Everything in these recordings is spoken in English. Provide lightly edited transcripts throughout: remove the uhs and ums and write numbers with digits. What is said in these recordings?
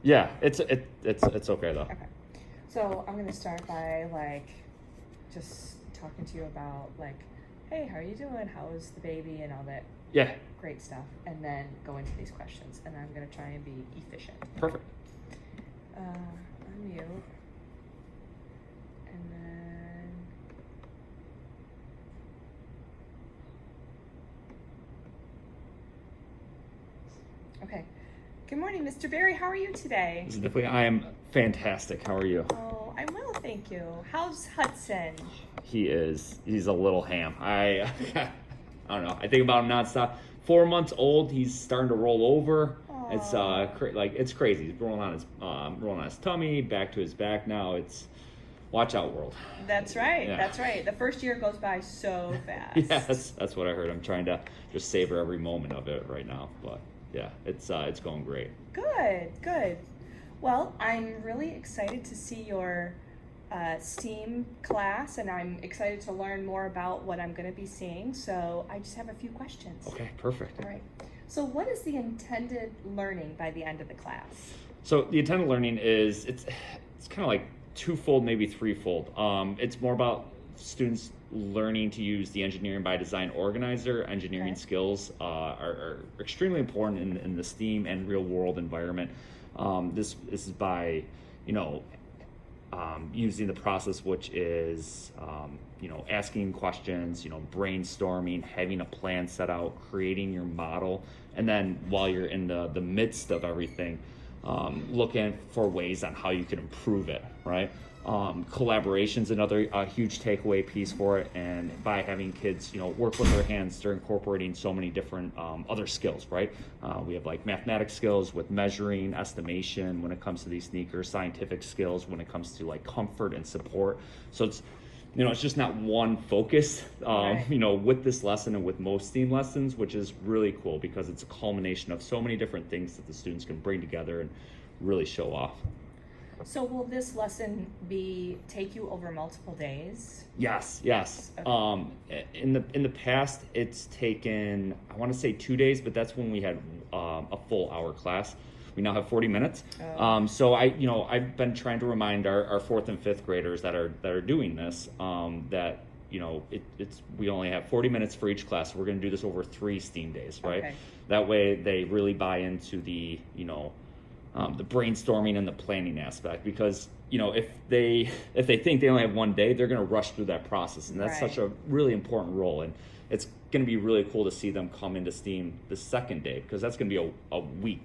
Yeah, it's okay though. Okay. So I'm gonna start by like just talking to you about like, hey, how are you doing? How's the baby and all that Yeah. great stuff, and then go into these questions, and I'm gonna try and be efficient. Perfect. Unmute, and then okay. Good morning, Mr. Barry. How are you today? This is Knifley. I am fantastic. How are you? Oh, I'm well, thank you. How's Hudson? He's a little ham. I don't know. I think about him nonstop. 4 months old. He's starting to roll over. Aww. It's it's crazy. He's rolling on his tummy, back to his back now. It's watch out, world. That's right. Yeah. That's right. The first year goes by so fast. Yes, that's what I heard. I'm trying to just savor every moment of it right now. But yeah, it's going great. Good. Well, I'm really excited to see your STEAM class, and I'm excited to learn more about what I'm going to be seeing. So I just have a few questions. Okay, perfect. All right. So what is the intended learning by the end of the class? So the intended learning is it's kind of like twofold, maybe threefold. It's more about students learning to use the engineering by design organizer. Engineering skills are extremely important in the STEAM and real world environment. This is by using the process, which is asking questions, brainstorming, having a plan set out, creating your model, and then while you're in the midst of everything, looking for ways on how you can improve it, right? Collaboration's another huge takeaway piece for it, and by having kids work with their hands, they're incorporating so many different other skills, right? We have like mathematics skills with measuring, estimation when it comes to these sneakers, scientific skills when it comes to like comfort and support. So it's it's just not one focus with this lesson and with most STEAM lessons, which is really cool because it's a culmination of so many different things that the students can bring together and really show off. So will this lesson take you over multiple days? Yes. Okay. In the past, it's taken, I want to say 2 days, but that's when we had a full hour class. We now have 40 minutes. Oh. So I've been trying to remind our fourth and fifth graders that are doing this that we only have 40 minutes for each class. So we're going to do this over 3 STEAM days, right? Okay. That way they really buy into the brainstorming and the planning aspect, because if they think they only have 1 day, they're going to rush through that process, and that's such a really important role. And it's going to be really cool to see them come into STEAM the second day, because that's going to be a week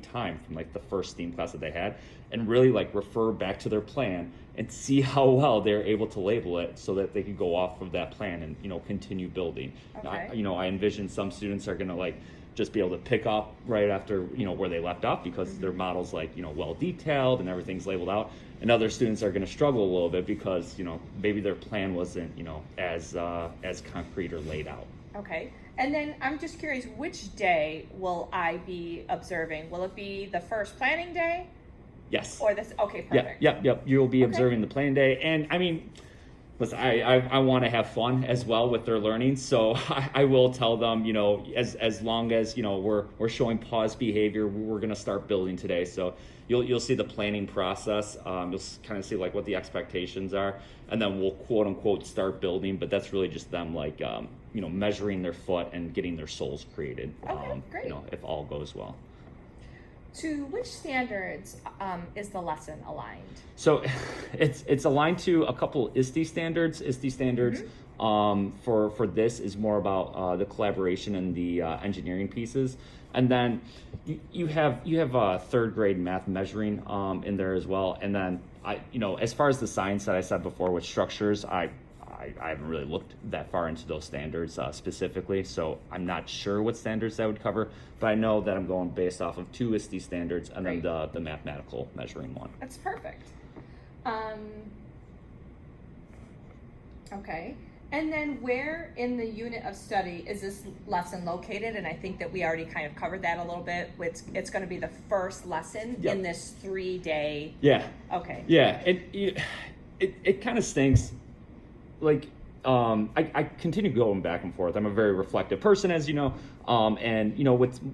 time from like the first STEAM class that they had, and really like refer back to their plan and see how well they're able to label it so that they can go off of that plan and continue building. Okay. I envision some students are going to like just be able to pick up right after where they left off, because their model's like well detailed and everything's labeled out, and other students are going to struggle a little bit because maybe their plan wasn't as concrete or laid out. Okay. And then I'm just curious, which day will I be observing? Will it be the first planning day? Yes. Or this? Okay, perfect. Yep. You'll be observing the planning day, and I mean, listen, I want to have fun as well with their learning, so I will tell them, as long as we're showing pause behavior, we're going to start building today. So you'll see the planning process. You'll kind of see like what the expectations are, and then we'll quote unquote start building. But that's really just them like measuring their foot and getting their soles created. Okay, great. If all goes well. To which standards is the lesson aligned? So it's aligned to a couple ISTE standards. ISTE standards for this is more about the collaboration and the engineering pieces. And then you have third grade math measuring in there as well. And then as far as the science that I said before with structures, I haven't really looked that far into those standards specifically, so I'm not sure what standards that would cover, but I know that I'm going based off of 2 ISTE standards and then the mathematical measuring one. That's perfect. Okay. And then where in the unit of study is this lesson located? And I think that we already kind of covered that a little bit. It's going to be the first lesson in this 3-day. Yeah. Okay. Yeah. It kind of stinks. Like I continue going back and forth. I'm a very reflective person, as you know, and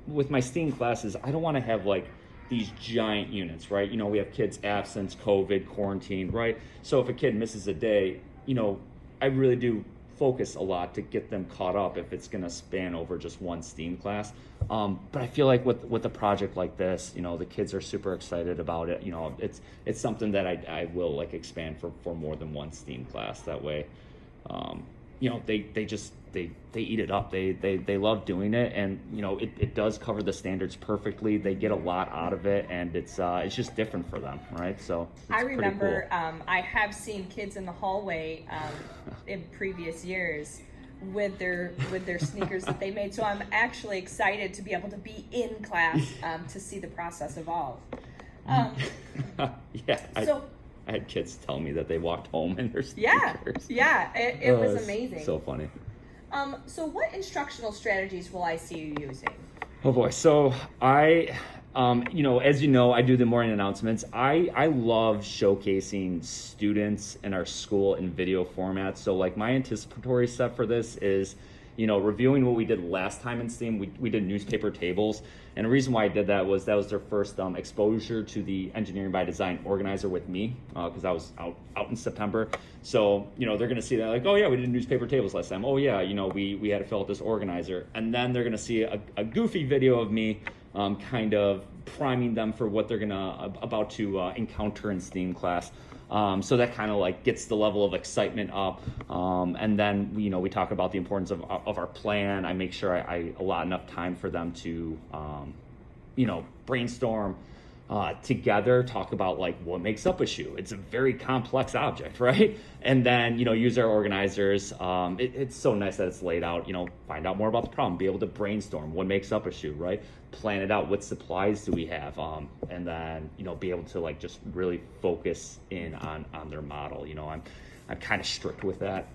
with my STEAM classes, I don't want to have like these giant units, right? We have kids absence, COVID, quarantine, right? So if a kid misses a day, I really do focus a lot to get them caught up if it's going to span over just one STEAM class. But I feel like with a project like this, the kids are super excited about it. It's something that I will like expand for more than one STEAM class. That way, they eat it up. They love doing it, and it does cover the standards perfectly. They get a lot out of it, and it's just different for them, right? So I it's pretty remember cool. I have seen kids in the hallway in previous years with their sneakers that they made. So I'm actually excited to be able to be in class to see the process evolve. Yeah. So I had kids tell me that they walked home in their yeah, sneakers. it was It's amazing. So funny. So what instructional strategies will I see you using? Oh boy. So I, as you know, I do the morning announcements. I love showcasing students in our school in video format. So like my anticipatory step for this is, reviewing what we did last time in STEAM. We did newspaper tables. And the reason why I did that was their first exposure to the Engineering by Design organizer with me, because I was out in September. So, they're going to see that like, oh yeah, we did newspaper tables last time. Oh yeah, we had to fill out this organizer. And then they're going to see a goofy video of me kind of priming them for what they're about to encounter in STEAM class. So that kind of like gets the level of excitement up. And then, we talk about the importance of our plan. I make sure I allot enough time for them to, brainstorm together, talk about like what makes up a shoe. It's a very complex object, right? And then, use our organizers. It's so nice that it's laid out, find out more about the problem, be able to brainstorm what makes up a shoe, right? Plan it out. What supplies do we have? And then, be able to like just really focus in on their model. I'm kind of strict with that.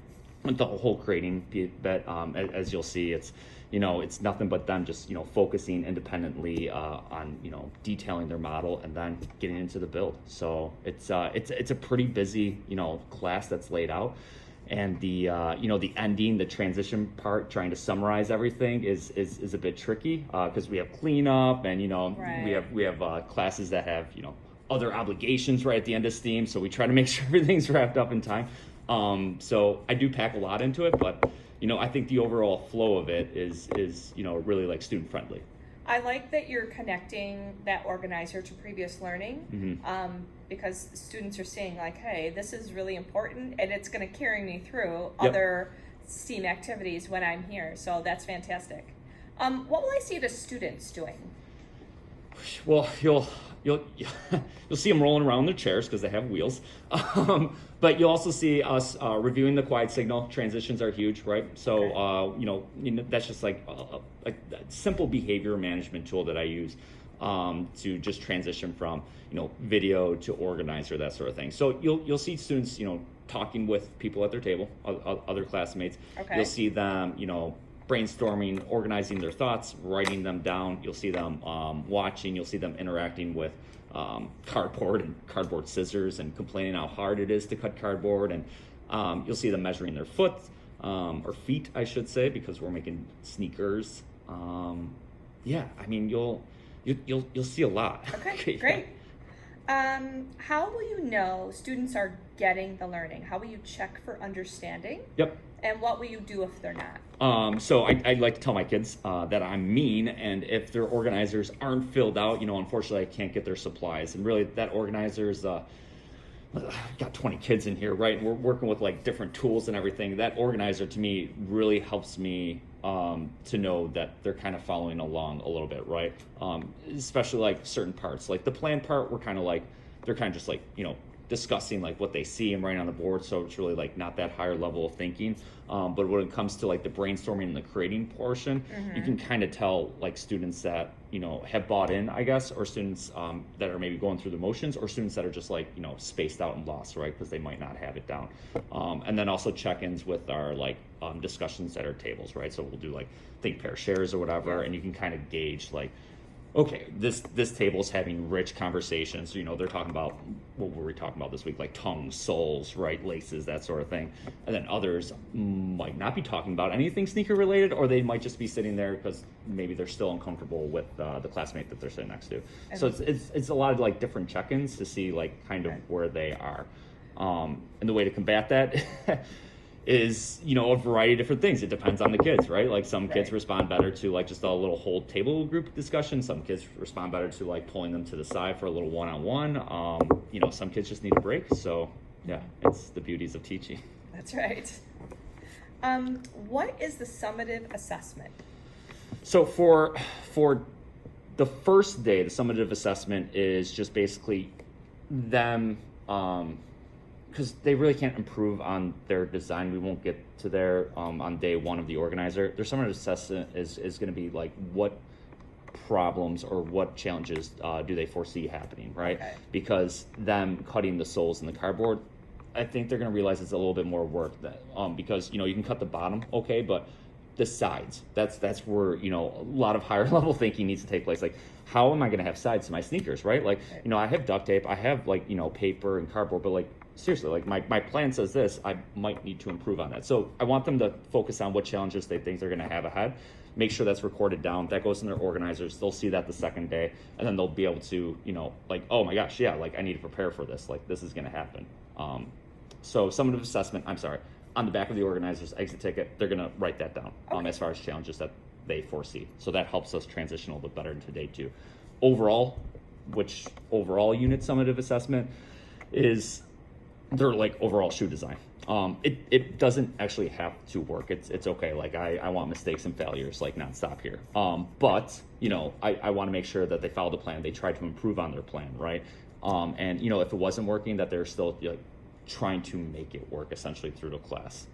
With the whole creating bit, as you'll see, it's nothing but them just focusing independently on detailing their model and then getting into the build. So it's a pretty busy class that's laid out, and the the ending, the transition part, trying to summarize everything is a bit tricky because we have cleanup and Right. we have classes that have other obligations right at the end of STEAM, so we try to make sure everything's wrapped up in time. So I do pack a lot into it, but I think the overall flow of it is really like student friendly. I like that you're connecting that organizer to previous learning, because students are seeing like, hey, this is really important and it's going to carry me through Yep. other STEAM activities when I'm here. So that's fantastic. What will I see the students doing? Well, you'll see them rolling around in their chairs because they have wheels. But you'll also see us reviewing the quiet signal. Transitions are huge, right? So that's just like a simple behavior management tool that I use to just transition from video to organizer, that sort of thing. So you'll see students talking with people at their table, other classmates. Okay. You'll see them brainstorming, organizing their thoughts, writing them down. You'll see them watching. You'll see them interacting with cardboard and cardboard scissors and complaining how hard it is to cut cardboard. And you'll see them measuring their foot or feet, I should say, because we're making sneakers. You'll see a lot. Okay, Yeah. great. How will you know students are getting the learning? How will you check for understanding? Yep. And what will you do if they're not? So I like to tell my kids that I'm mean, and if their organizers aren't filled out, unfortunately I can't get their supplies. And really, that organizer's got 20 kids in here, right? And we're working with like different tools and everything. That organizer to me really helps me to know that they're kind of following along a little bit, right? Especially like certain parts, like the plan part, they're kind of just like discussing like what they see and writing on the board, so it's really like not that higher level of thinking. But when it comes to like the brainstorming and the creating portion, you can kind of tell like students that have bought in, I guess, or students that are maybe going through the motions, or students that are just like spaced out and lost, right? Because they might not have it down. And then also check-ins with our like discussions at our tables, right? So we'll do like think, pair, shares or whatever, and you can kind of gauge like okay, this table's having rich conversations. You know, they're talking about, what were we talking about this week? Like tongues, soles, right, laces, that sort of thing. And then others might not be talking about anything sneaker related, or they might just be sitting there because maybe they're still uncomfortable with the classmate that they're sitting next to. So it's a lot of like different check-ins to see like kind of where they are. And the way to combat that is, you know, a variety of different things. It depends on the kids, right? Like some kids respond better to like just a little whole table group discussion. Some kids respond better to like pulling them to the side for a little one-on-one. You know, some kids just need a break. So yeah, it's the beauties of teaching. That's right. What is the summative assessment? So for the first day, the summative assessment is just basically them, because they really can't improve on their design. We won't get to there on day one of the organizer. Their summative assessment is going to be like, what problems or what challenges do they foresee happening, right? Okay. Because them cutting the soles in the cardboard, I think they're going to realize it's a little bit more work that, because, you know, you can cut the bottom, okay, but the sides, that's where, you know, a lot of higher level thinking needs to take place. Like, how am I going to have sides to my sneakers, right? Like, you know, I have duct tape, I have like, you know, paper and cardboard, but like, seriously, like my plan says this, I might need to improve on that. So I want them to focus on what challenges they think they're going to have ahead. Make sure that's recorded down. That goes in their organizers. They'll see that the second day, and then they'll be able to, you know, like, oh my gosh, yeah, like I need to prepare for this. Like this is going to happen. So summative assessment, on the back of the organizer's exit ticket, they're going to write that down as far as challenges that they foresee. So that helps us transition a little bit better into day two. Overall unit summative assessment is their like overall shoe design. It doesn't actually have to work. It's okay. Like I want mistakes and failures like nonstop here. But you know, I want to make sure that they follow the plan. They try to improve on their plan, right? And you know, if it wasn't working, that they're still like trying to make it work essentially through the class.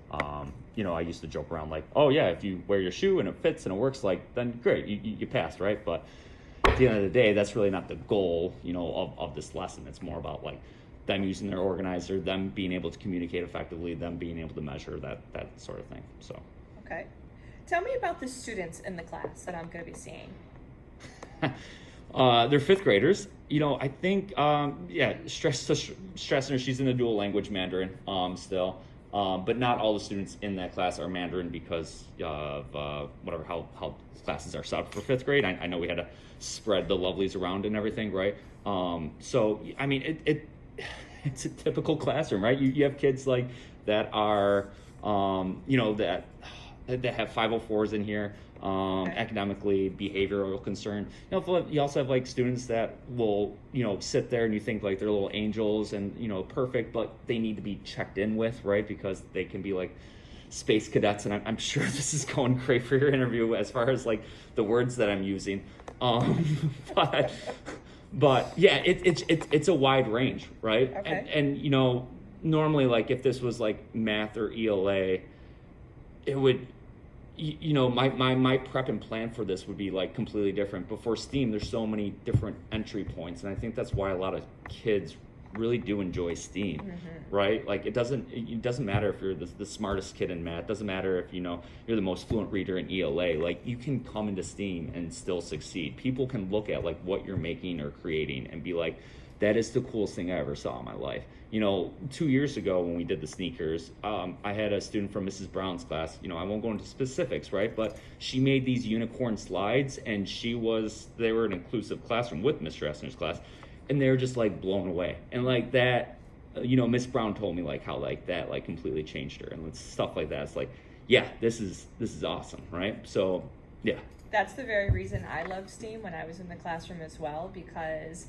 You know, I used to joke around like, oh yeah, if you wear your shoe and it fits and it works, like then great, you passed, right? But at the end of the day, that's really not the goal, you know, of this lesson. It's more about like them using their organizer, them being able to communicate effectively, them being able to measure that sort of thing. So okay, tell me about the students in the class that I'm going to be seeing. They're fifth graders. You know, I think Stressner, she's in the dual language Mandarin still, but not all the students in that class are Mandarin because of whatever how classes are set up for fifth grade. I know we had to spread the lovelies around and everything, right? So I mean it's a typical classroom, right? You have kids like that are you know, that have 504s in here, academically, behavioral concern. You know, you also have like students that will, you know, sit there and you think like they're little angels and, you know, perfect, but they need to be checked in with, right? Because they can be like space cadets, and I'm sure this is going great for your interview as far as like the words that I'm using. But yeah, it's a wide range, right? Okay. And you know, normally like if this was like math or ELA, it would, you know, my prep and plan for this would be like completely different. But for STEAM, there's so many different entry points, and I think that's why a lot of kids really do enjoy STEAM, right? Like it doesn't matter if you're the smartest kid in math. It doesn't matter if, you know, you're the most fluent reader in ELA. Like you can come into STEAM and still succeed. People can look at like what you're making or creating and be like, that is the coolest thing I ever saw in my life. You know, 2 years ago when we did the sneakers, I had a student from Mrs. Brown's class. You know, I won't go into specifics, right? But she made these unicorn slides, and they were an inclusive classroom with Miss Strassner's class, and they were just like blown away. And like that, you know, Miss Brown told me like how like that like completely changed her, and stuff like that. It's like, yeah, this is awesome, right? So yeah. That's the very reason I loved STEAM when I was in the classroom as well, because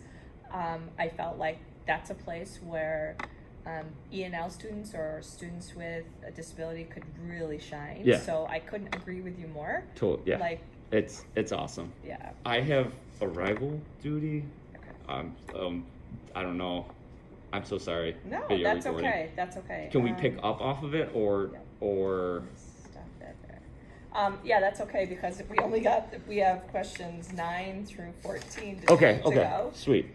I felt like that's a place where E&L students or students with a disability could really shine. Yeah. So I couldn't agree with you more. Totally. Yeah. Like, it's awesome. Yeah. I have arrival duty. Okay. I don't know. I'm so sorry. No, Video that's recording. okay. That's okay. Can we pick up off of it or? Stop that there. Yeah, that's okay because we have questions 9 through 14 to Okay. go. Sweet.